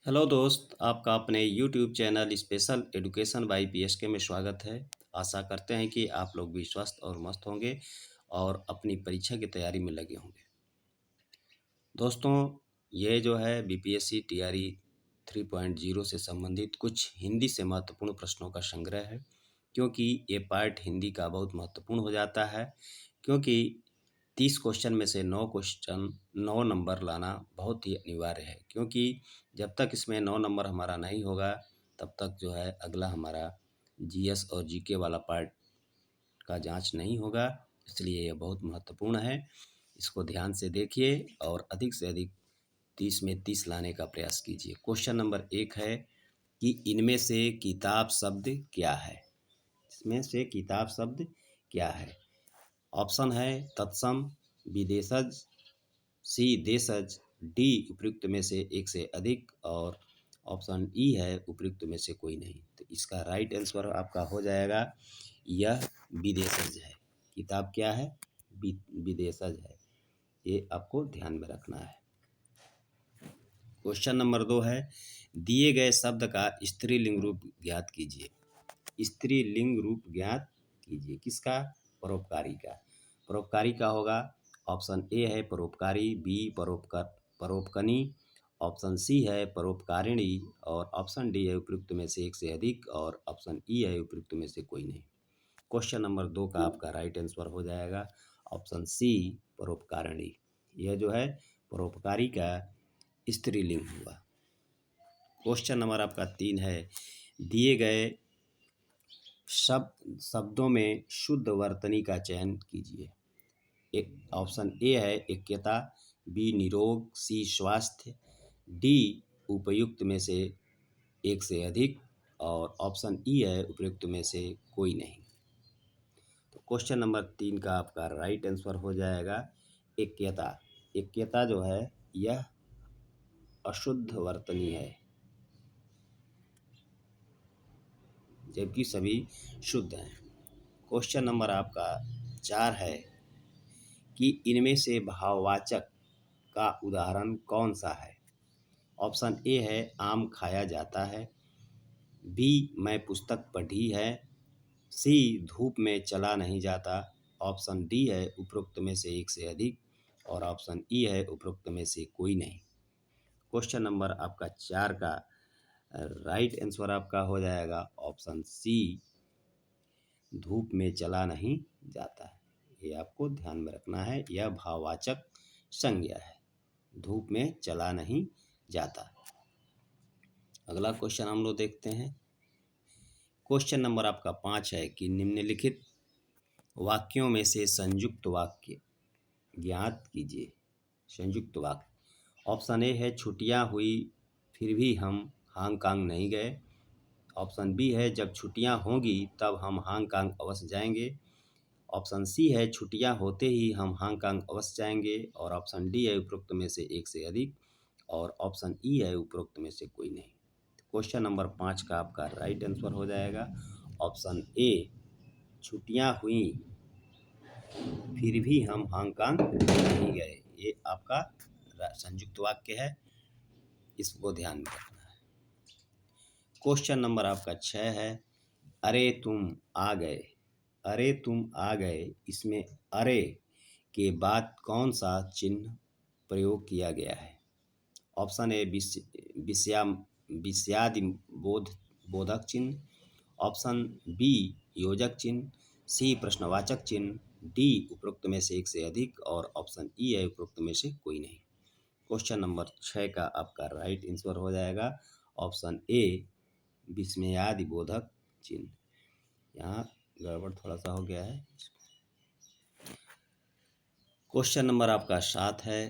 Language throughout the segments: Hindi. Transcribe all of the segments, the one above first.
हेलो दोस्त, आपका अपने YouTube channel special education by PSK में स्वागत है। आशा करते हैं कि आप लोग भी स्वस्थ और मस्त होंगे और अपनी परीक्षा की तैयारी में लगे होंगे। दोस्तों, ये जो है बीपीएससी टीआरई 3.0 से संबंधित कुछ हिंदी से महत्वपूर्ण प्रश्नों का संग्रह है, क्योंकि ये पार्ट हिंदी का बहुत महत्वपूर्ण हो जाता है। क्योंकि 30 क्वेश्चन में से 9 नंबर लाना बहुत ही अनिवार्य है, क्योंकि जब तक इसमें 9 नंबर हमारा नहीं होगा तब तक जो है अगला हमारा जीएस और जीके वाला पार्ट का जांच नहीं होगा। इसलिए यह बहुत महत्वपूर्ण है। इसको ध्यान से देखिए और अधिक से अधिक 30 में 30 लाने का प्रयास कीजिए। क्वेश्चन नंबर 1 है कि इनमें से किताब शब्द क्या है। इसमें से किताब शब्द क्या है। ऑप्शन है तत्सम, विदेशज, सी देशज, डी उपयुक्त में से एक से अधिक और ऑप्शन ई है उपयुक्त में से कोई नहीं। तो इसका राइट आंसर आपका हो जाएगा यह विदेशज है। किताब क्या है? विदेशज है। ये आपको ध्यान में रखना है। क्वेश्चन नंबर 2 है दिए गए शब्द का स्त्रीलिंग रूप ज्ञात कीजिए। स्त्रीलिंग रूप ज्ञात कीजिए। किसका? परोपकारी का। परोपकारी का होगा ऑप्शन ए है परोपकारी, बी परोपकनी, ऑप्शन सी है परोपकारिणी और ऑप्शन डी है उपयुक्त में से एक से अधिक और ऑप्शन ई है उपयुक्त में से कोई नहीं। क्वेश्चन नंबर 2 का आपका राइट आंसर हो जाएगा ऑप्शन सी परोपकारिणी। यह जो है परोपकारी का स्त्रीलिंग हुआ। क्वेश्चन नंबर आपका 3 है दिए गए शब्दों में शुद्ध वर्तनी का चयन कीजिए। एक ऑप्शन ए है ऐक्यता, बी निरोग, सी स्वास्थ्य, डी उपयुक्त में से एक से अधिक और ऑप्शन ई है उपयुक्त में से कोई नहीं। तो क्वेश्चन नंबर 3 का आपका राइट आंसर हो जाएगा ऐक्यता। ऐक्यता जो है यह अशुद्ध वर्तनी है, जबकि सभी शुद्ध हैं। क्वेश्चन नंबर आपका 4 है कि इनमें से भाववाचक का उदाहरण कौन सा है। ऑप्शन ए है आम खाया जाता है, बी मैं पुस्तक पढ़ी है, सी धूप में चला नहीं जाता, ऑप्शन डी है उपरोक्त में से एक से अधिक और ऑप्शन ई है उपरोक्त में से कोई नहीं। क्वेश्चन नंबर आपका 4 का राइट आंसर आपका हो जाएगा ऑप्शन सी धूप में चला नहीं जाता है। ये आपको ध्यान में रखना है, यह भाववाचक संज्ञा है, धूप में चला नहीं जाता। अगला क्वेश्चन हम लोग देखते हैं। क्वेश्चन नंबर आपका 5 है कि निम्नलिखित वाक्यों में से संयुक्त वाक्य ज्ञात कीजिए। संयुक्त वाक्य ऑप्शन ए है छुट्टियां हुई फिर भी हम हांगकांग नहीं गए, ऑप्शन बी है जब छुट्टियां होंगी तब हम हांगकांग अवश्य जाएंगे, ऑप्शन सी है छुट्टियां होते ही हम हांगकांग अवश्य जाएंगे और ऑप्शन डी है उपरोक्त में से एक से अधिक और ऑप्शन ई है उपरोक्त में से कोई नहीं। क्वेश्चन नंबर 5 का आपका राइट आंसर हो जाएगा ऑप्शन ए छुट्टियां हुई फिर भी हम हांगकांग नहीं गए। ये आपका संयुक्त वाक्य है, इसको ध्यान में रखना है। क्वेश्चन नंबर आपका 6 है अरे तुम आ गए। अरे तुम आ गए, इसमें अरे के बाद कौन सा चिन्ह प्रयोग किया गया है। ऑप्शन ए विषयादि बोधक चिन्ह, ऑप्शन बी योजक चिन्ह, सी प्रश्नवाचक चिन्ह, डी उपरोक्त में से एक से अधिक और ऑप्शन ई है उपरोक्त में से कोई नहीं। क्वेश्चन नंबर 6 का आपका राइट आंसर हो जाएगा ऑप्शन ए विस्मयादि बोधक चिन्ह। यहाँ गड़बड़ थोड़ा सा हो गया है। क्वेश्चन नंबर आपका 7 है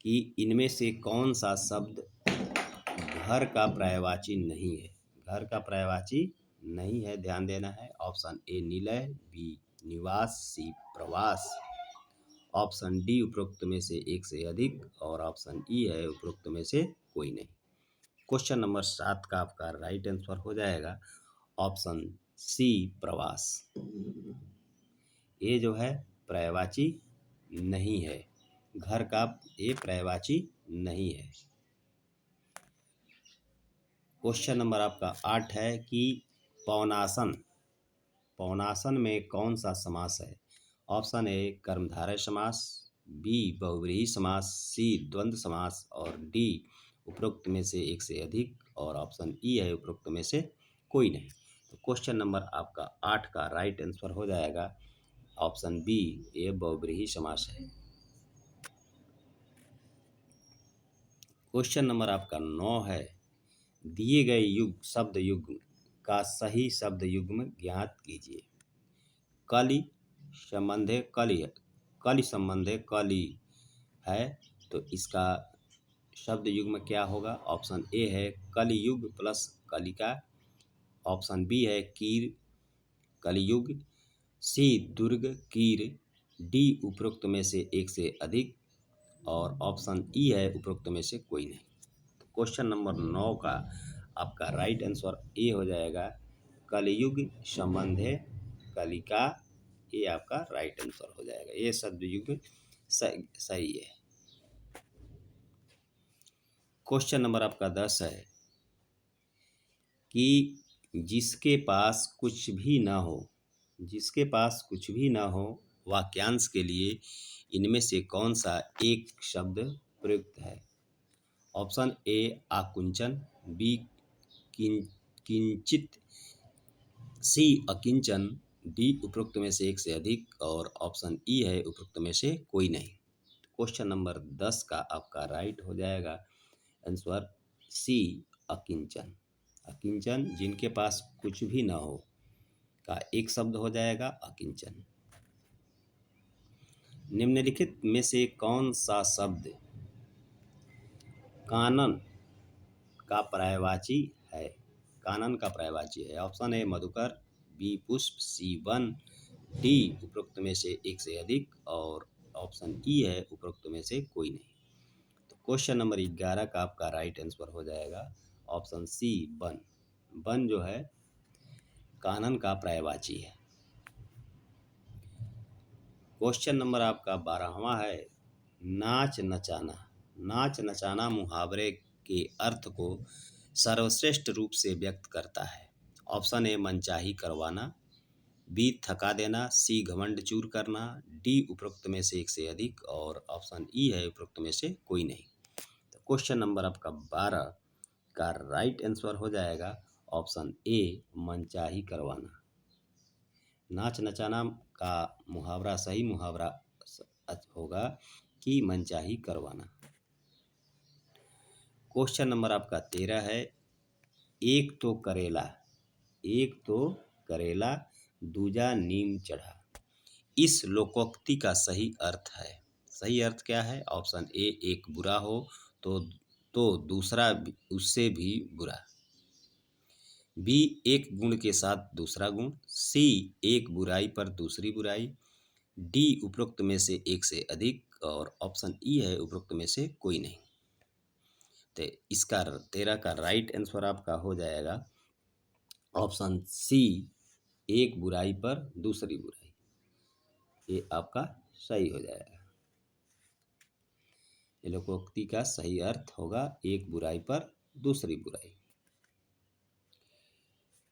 कि इनमें से कौन सा शब्द घर का पर्यायवाची नहीं है। घर का पर्यायवाची नहीं है, ध्यान देना है। ऑप्शन ए निलय, बी निवास, सी प्रवास, ऑप्शन डी उपरोक्त में से एक से अधिक और ऑप्शन ई है उपरोक्त में से कोई नहीं। क्वेश्चन नंबर 7 का आपका राइट आंसर हो जाएगा ऑप्शन सी प्रवास। ये जो है पर्यायवाची नहीं है, घर का ये पर्यायवाची नहीं है। क्वेश्चन नंबर आपका 8 है कि पवनासन पवनासन में कौन सा समास है? ऑप्शन ए कर्मधारय समास, बी बहुव्रीहि समास, सी द्वंद्व समास और डी उपरोक्त में से एक से अधिक और ऑप्शन ई है उपरोक्त में से कोई नहीं। तो क्वेश्चन नंबर आपका 8 का राइट आंसर हो जाएगा ऑप्शन बी, ये बहुव्रीहि समास है। क्वेश्चन नंबर आपका 9 है, दिए गए शब्द युग्म का सही शब्द युग्म ज्ञात कीजिए। कलि संबंधे कलि है, कलि संबंधे कलि है, तो इसका शब्द युग्म क्या होगा? ऑप्शन ए है कलियुग प्लस कलिका, ऑप्शन बी है कीर कलियुग, सी दुर्ग कीर, डी उपरोक्त में से एक से अधिक और ऑप्शन ई है उपरोक्त में से कोई नहीं। तो क्वेश्चन नंबर 9 का आपका राइट आंसर ए हो जाएगा कलियुग संबंधे कलिका, ये आपका राइट आंसर हो जाएगा। ये शब्द युग सही है। क्वेश्चन नंबर आपका 10 है कि जिसके पास कुछ भी ना हो, जिसके पास कुछ भी ना हो वाक्यांश के लिए इनमें से कौन सा एक शब्द प्रयुक्त है? ऑप्शन ए आकुंचन, बी किंचित, सी अकिंचन, डी उपरोक्त में से एक से अधिक और ऑप्शन ई है उपरोक्त में से कोई नहीं। क्वेश्चन नंबर 10 का आपका राइट हो जाएगा आंसर सी अकिंचन। अकिंचन जिनके पास कुछ भी ना हो का एक शब्द हो जाएगा अकिंचन। निम्नलिखित में से कौन सा शब्द कानन का पर्यायवाची है? कानन का पर्यायवाची है। ऑप्शन ए मधुकर, बी पुष्प, सी वन, डी उपरोक्त में से एक से अधिक और ऑप्शन ई है उपरोक्त में से कोई नहीं। तो क्वेश्चन नंबर 11 का आपका राइट आंसर हो जाएगा ऑप्शन सी वन। वन जो है कानन का पर्यायवाची है। क्वेश्चन नंबर आपका 12वां है, नाच नचाना। नाच नचाना मुहावरे के अर्थ को सर्वश्रेष्ठ रूप से व्यक्त करता है। ऑप्शन ए मनचाही करवाना, बी थका देना, सी घमंड चूर करना, डी उपरोक्त में से एक से अधिक और ऑप्शन ई है उपरोक्त में से कोई नहीं। तो क्वेश्चन नंबर आपका 12 का राइट आंसर हो जाएगा ऑप्शन ए मनचाही करवाना। नाच नचाना का मुहावरा सही मुहावरा होगा कि मनचाही करवाना। क्वेश्चन नंबर आपका 13 है, एक तो करेला, एक तो करेला दूजा नीम चढ़ा, इस लोकोक्ति का सही अर्थ है। सही अर्थ क्या है? ऑप्शन ए एक बुरा हो तो दूसरा उससे भी बुरा, बी एक गुण के साथ दूसरा गुण, सी एक बुराई पर दूसरी बुराई, डी उपरोक्त में से एक से अधिक और ऑप्शन ई है उपरोक्त में से कोई नहीं। तो इसका 13 का राइट आंसर आपका हो जाएगा ऑप्शन सी एक बुराई पर दूसरी बुराई, ये आपका सही हो जाएगा। ये लोकोक्ति का सही अर्थ होगा एक बुराई पर दूसरी बुराई।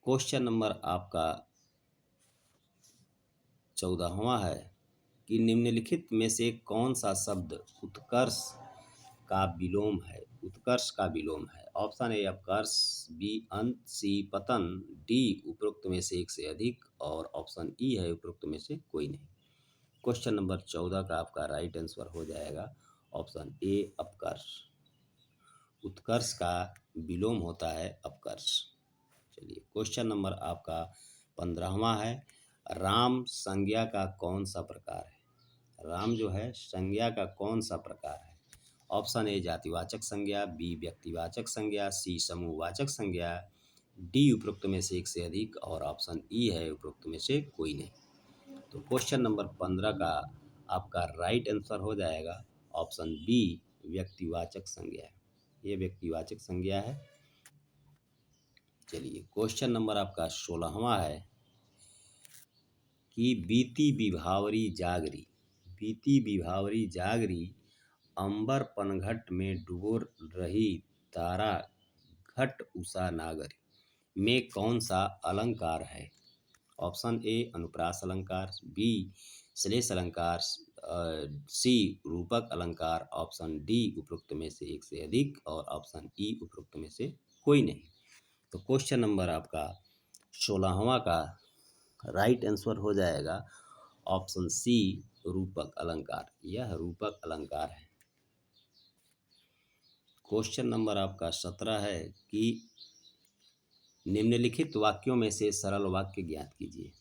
क्वेश्चन नंबर आपका 14वां है कि निम्नलिखित में से कौन सा शब्द उत्कर्ष का विलोम है? उत्कर्ष का विलोम है। ऑप्शन ए अपकर्ष, बी अंत, सी पतन, डी उपरोक्त में से एक से अधिक और ऑप्शन ई है उपरोक्त में से कोई नहीं। क्वेश्चन नंबर 14 का आपका राइट आंसर हो जाएगा ऑप्शन ए अपकर्ष। उत्कर्ष का विलोम होता है अपकर्ष। चलिए क्वेश्चन नंबर आपका 15वां है, राम संज्ञा का कौन सा प्रकार है? राम जो है संज्ञा का कौन सा प्रकार है? ऑप्शन ए जातिवाचक संज्ञा, बी व्यक्तिवाचक संज्ञा, सी समूहवाचक संज्ञा, डी उपरोक्त में से एक से अधिक और ऑप्शन ई है उपरोक्त में से कोई नहीं। तो क्वेश्चन नंबर 15 का आपका राइट आंसर हो जाएगा ऑप्शन बी व्यक्तिवाचक संज्ञा। ये व्यक्तिवाचक संज्ञा है। चलिए क्वेश्चन नंबर आपका 16वां है कि बीती विभावरी जागरी, बीती विभावरी जागरी, अंबर पनघट में डुबो रही तारा घट उषा नागरी में कौन सा अलंकार है? ऑप्शन ए अनुप्रास अलंकार, बी श्लेष अलंकार, सी रूपक अलंकार, ऑप्शन डी उपरोक्त में से एक से अधिक और ऑप्शन ई उपरोक्त में से कोई नहीं। तो क्वेश्चन नंबर आपका 16वां का राइट आंसर हो जाएगा ऑप्शन सी रूपक अलंकार। यह रूपक अलंकार है। क्वेश्चन नंबर आपका 17 है कि निम्नलिखित वाक्यों में से सरल वाक्य ज्ञात कीजिए।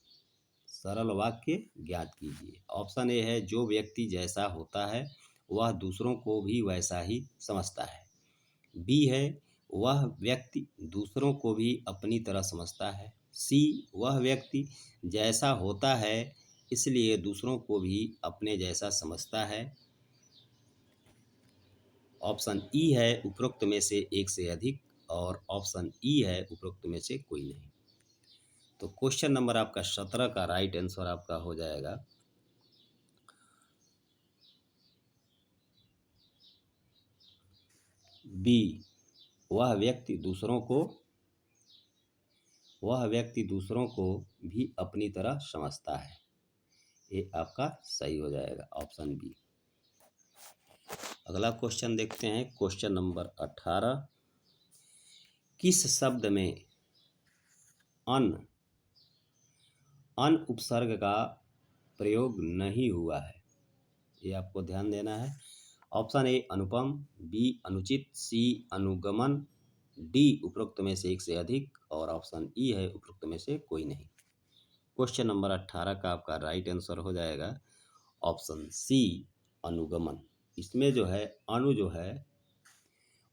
सरल वाक्य ज्ञात कीजिए। ऑप्शन ए है जो व्यक्ति जैसा होता है वह दूसरों को भी वैसा ही समझता है। बी है वह व्यक्ति दूसरों को भी अपनी तरह समझता है। सी वह व्यक्ति जैसा होता है इसलिए दूसरों को भी अपने जैसा समझता है। ऑप्शन ई है उपरोक्त में से एक से अधिक और ऑप्शन ई है उपरोक्त में से कोई नहीं। तो क्वेश्चन नंबर आपका 17 का राइट आंसर आपका हो जाएगा बी वह व्यक्ति दूसरों को भी अपनी तरह समझता है। ये आपका सही हो जाएगा ऑप्शन बी। अगला क्वेश्चन देखते हैं। क्वेश्चन नंबर 18 किस शब्द में अन उपसर्ग का प्रयोग नहीं हुआ है? ये आपको ध्यान देना है। ऑप्शन ए अनुपम, बी अनुचित, सी अनुगमन, डी उपरोक्त में से एक से अधिक और ऑप्शन ई है उपरोक्त में से कोई नहीं। क्वेश्चन नंबर 18 का आपका राइट आंसर हो जाएगा ऑप्शन सी अनुगमन। इसमें जो है अनु जो है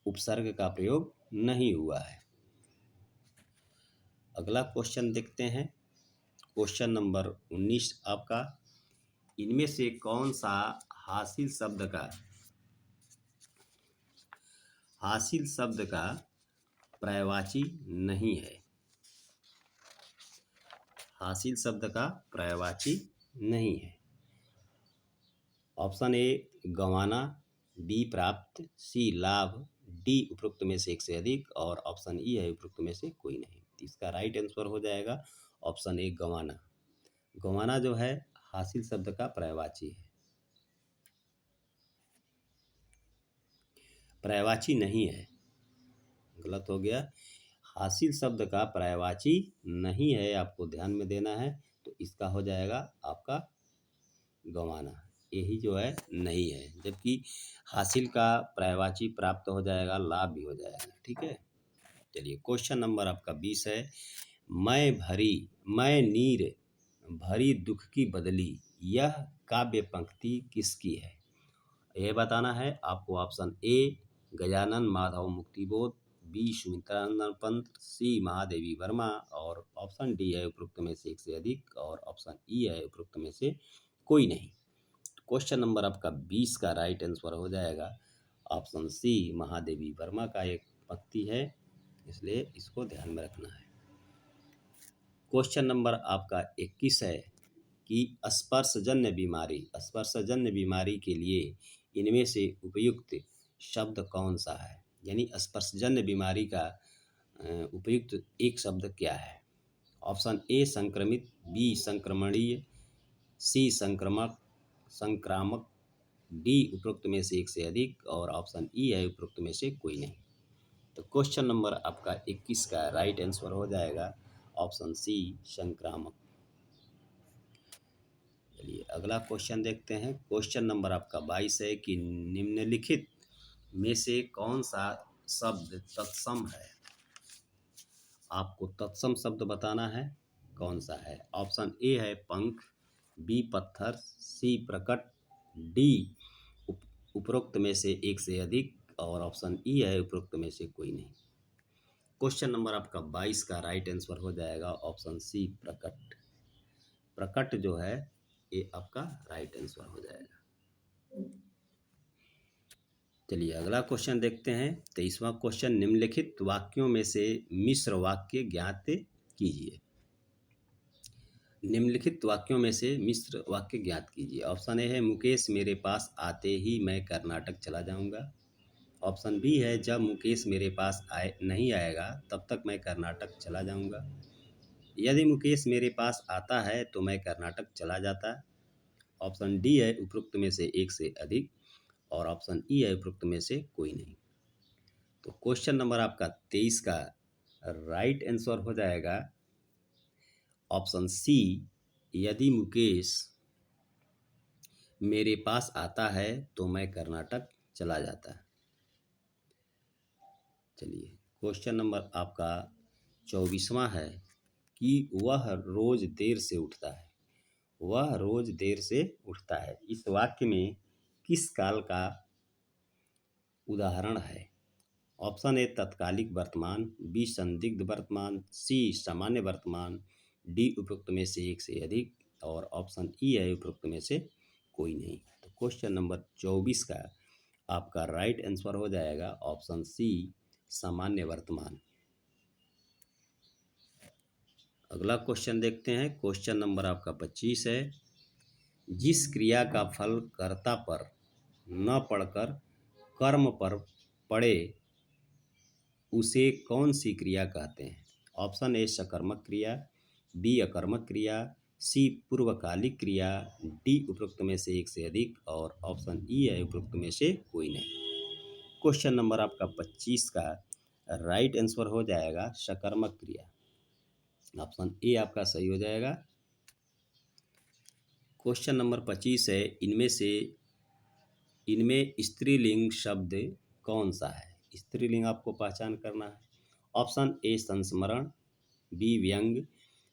उपसर्ग का प्रयोग नहीं हुआ है। अगला क्वेश्चन देखते हैं। क्वेश्चन नंबर 19 आपका इनमें से कौन सा हासिल शब्द का पर्यायवाची नहीं है? हासिल शब्द का पर्यायवाची नहीं है। ऑप्शन ए गंवाना, बी प्राप्त, सी लाभ, डी उपरोक्त में से एक से अधिक और ऑप्शन ई है उपरोक्त में से कोई नहीं। इसका राइट आंसर हो जाएगा ऑप्शन ए गंवाना। गंवाना जो है हासिल शब्द का पर्यायवाची है, पर्यायवाची नहीं है। गलत हो गया। हासिल शब्द का पर्यायवाची नहीं है, आपको ध्यान में देना है। तो इसका हो जाएगा आपका गंवाना। यही जो है नहीं है, जबकि हासिल का पर्यायवाची प्राप्त हो जाएगा, लाभ भी हो जाएगा। ठीक है। चलिए क्वेश्चन नंबर आपका 20 है मैं नीर भरी दुख की बदली यह काव्य पंक्ति किसकी है? यह बताना है आपको। Option A Gajanan Madhav Muktibodh, B Sumitranand Pant, C Mahadevi Verma और ऑप्शन डी है उपरोक्त में से एक से अधिक और ऑप्शन ई है उपरोक्त में से कोई नहीं। क्वेश्चन नंबर आपका 20 का राइट आंसर हो जाएगा ऑप्शन सी महादेवी वर्मा का एक पंक्ति है, इसलिए इसको ध्यान में रखना है। क्वेश्चन नंबर आपका 21 है कि स्पर्शजन्य बीमारी के लिए इनमें से उपयुक्त शब्द कौन सा है? यानी स्पर्शजन्य बीमारी का उपयुक्त एक शब्द क्या है? ऑप्शन ए संक्रमित, बी संक्रमणीय, सी संक्रामक, डी उपरोक्त में से एक से अधिक और ऑप्शन ई है उपरोक्त में से कोई नहीं। तो क्वेश्चन नंबर आपका 21 का राइट आंसर हो जाएगा ऑप्शन सी संक्रामक। चलिए अगला क्वेश्चन देखते हैं। क्वेश्चन नंबर आपका 22 है कि निम्नलिखित में से कौन सा शब्द तत्सम है? आपको तत्सम शब्द बताना है कौन सा है। ऑप्शन ए है पंख, बी पत्थर, सी प्रकट, डी उपरोक्त में से एक से अधिक और ऑप्शन ई है उपरोक्त में से कोई नहीं। क्वेश्चन नंबर आपका 22 का राइट आंसर हो जाएगा ऑप्शन सी प्रकट। प्रकट जो है ये आपका राइट आंसर हो जाएगा। चलिए अगला क्वेश्चन देखते हैं। 23वां क्वेश्चन निम्नलिखित वाक्यों में से मिश्र वाक्य ज्ञात कीजिए। निम्नलिखित वाक्यों में से मिश्र वाक्य ज्ञात कीजिए। ऑप्शन ए है मुकेश मेरे पास आते ही मैं कर्नाटक चला जाऊंगा। ऑप्शन बी है जब मुकेश मेरे पास नहीं आएगा तब तक मैं कर्नाटक चला जाऊंगा। यदि मुकेश मेरे पास आता है तो मैं कर्नाटक चला जाता। ऑप्शन डी है उपरोक्त में से एक से अधिक, और ऑप्शन ई है उपरोक्त में से कोई नहीं। तो क्वेश्चन नंबर आपका 23 का राइट आंसर हो जाएगा ऑप्शन सी, यदि मुकेश मेरे पास आता है तो मैं कर्नाटक चला जाता। चलिए, क्वेश्चन नंबर आपका 24वां है कि वह रोज देर से उठता है। वह रोज देर से उठता है, इस वाक्य में किस काल का उदाहरण है? ऑप्शन ए तत्कालिक वर्तमान, बी संदिग्ध वर्तमान, सी सामान्य वर्तमान, डी उपरोक्त में से एक से अधिक, और ऑप्शन ई है उपरोक्त में से कोई नहीं। तो क्वेश्चन नंबर 24 का आपका राइट आंसर हो जाएगा ऑप्शन सी, सामान्य वर्तमान। अगला क्वेश्चन देखते हैं। क्वेश्चन नंबर आपका 25 है, जिस क्रिया का फल कर्ता पर न पड़कर कर्म पर पड़े उसे कौन सी क्रिया कहते हैं? ऑप्शन ए सकर्मक क्रिया, बी अकर्मक क्रिया, सी पूर्वकालिक क्रिया, डी उपरोक्त में से एक से अधिक, और ऑप्शन ई है उपरोक्त में से कोई नहीं। क्वेश्चन नंबर आपका 25 का राइट आंसर हो जाएगा सकर्मक क्रिया। ऑप्शन ए आपका सही हो जाएगा। क्वेश्चन नंबर 25 है, इनमें स्त्रीलिंग शब्द कौन सा है? स्त्रीलिंग आपको पहचान करना है। ऑप्शन ए संस्मरण, बी व्यंग,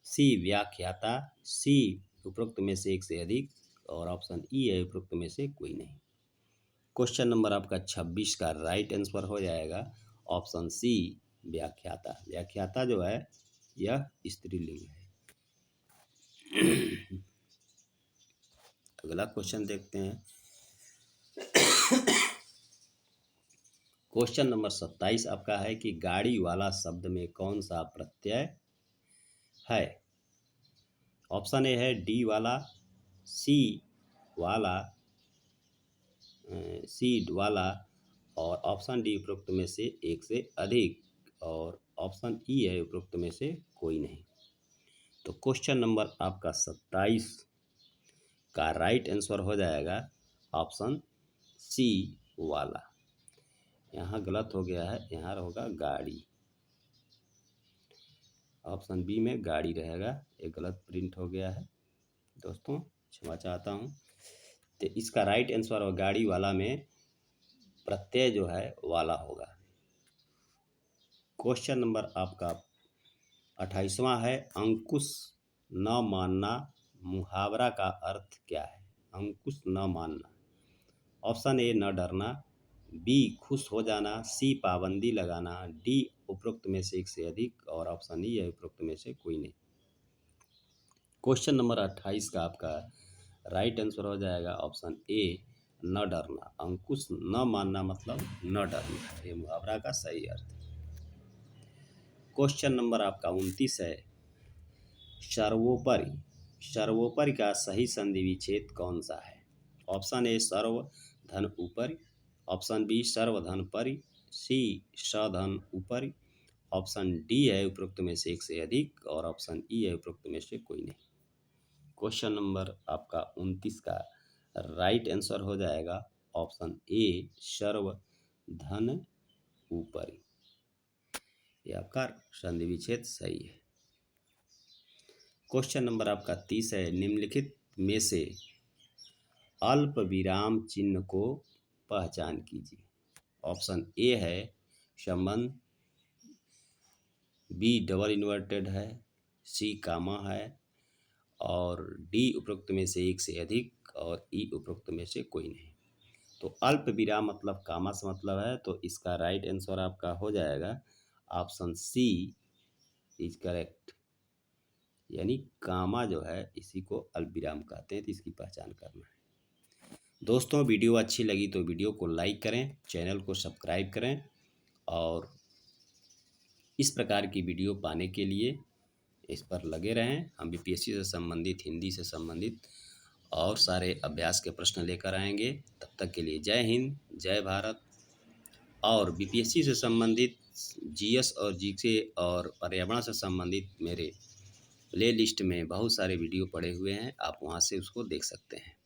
सी व्याख्याता, सी उपरोक्त में से एक से अधिक, और ऑप्शन ई है उपरोक्त में से कोई नहीं। क्वेश्चन नंबर आपका 26 का राइट आंसर हो जाएगा ऑप्शन सी, व्याख्याता। व्याख्याता जो है यह स्त्रीलिंग है। अगला क्वेश्चन देखते हैं। क्वेश्चन नंबर 27 आपका है कि गाड़ी वाला शब्द में कौन सा प्रत्यय है? ऑप्शन ए है डी वाला, सी वाला, सीड वाला, और ऑप्शन डी उपरोक्त में से एक से अधिक, और ऑप्शन ई है उपरोक्त में से कोई नहीं। तो क्वेश्चन नंबर आपका 27 का राइट आंसर हो जाएगा ऑप्शन सी वाला। यहाँ गलत हो गया है, यहाँ होगा गाड़ी। ऑप्शन बी में गाड़ी रहेगा, ये गलत प्रिंट हो गया है दोस्तों, क्षमा चाहता हूँ। तो इसका राइट आंसर हो गाड़ी वाला में प्रत्यय जो है वाला होगा। क्वेश्चन नंबर आपका 28वां है, अंकुश न मानना मुहावरा का अर्थ क्या है? अंकुश न मानना। ऑप्शन ए न डरना, बी खुश हो जाना, सी पाबंदी लगाना, डी उपरोक्त में से एक से अधिक, और ऑप्शन ई है उपरोक्त में से कोई नहीं। क्वेश्चन नंबर 28 का आपका राइट आंसर हो जाएगा ऑप्शन ए, न डरना। अंकुश न मानना मतलब न डरना, ये मुहावरा का सही अर्थ है। क्वेश्चन नंबर आपका 29 है, सर्वोपरि। सर्वोपरि का सही संधि विच्छेद कौन सा है? ऑप्शन ए सर्व धन ऊपरि, ऑप्शन बी सर्व धन परि, सी सधन ऊपरि, ऑप्शन डी है उपरोक्त में से एक से अधिक, और ऑप्शन ई है उपरोक्त में से कोई नहीं। क्वेश्चन नंबर आपका 29 का राइट आंसर हो जाएगा ऑप्शन ए, सर्व धन ऊपरि। यह आपका संधि विच्छेद सही है। क्वेश्चन नंबर आपका 30 है, निम्नलिखित में से अल्प विराम चिन्ह को पहचान कीजिए। ऑप्शन ए है संबंध, बी डबल इन्वर्टेड है, सी कामा है, और डी उपरोक्त में से एक से अधिक, और ई उपरोक्त में से कोई नहीं। तो अल्प विराम मतलब कामा से मतलब है, तो इसका राइट आंसर आपका हो जाएगा ऑप्शन सी इज करेक्ट। यानी कामा जो है इसी को अल्प विराम कहते हैं, तो इसकी पहचान करना है। दोस्तों, वीडियो अच्छी लगी तो वीडियो को लाइक करें, चैनल को सब्सक्राइब करें, और इस प्रकार की वीडियो पाने के लिए इस पर लगे रहें। हम बीपीएससी से संबंधित, हिंदी से संबंधित और सारे अभ्यास के प्रश्न लेकर आएंगे। तब तक के लिए जय हिंद, जय भारत। और बीपीएससी से संबंधित जीएस और जीके और पर्यावरण से संबंधित मेरे प्लेलिस्ट में बहुत सारे वीडियो पड़े हुए हैं, आप वहाँ से उसको देख सकते हैं।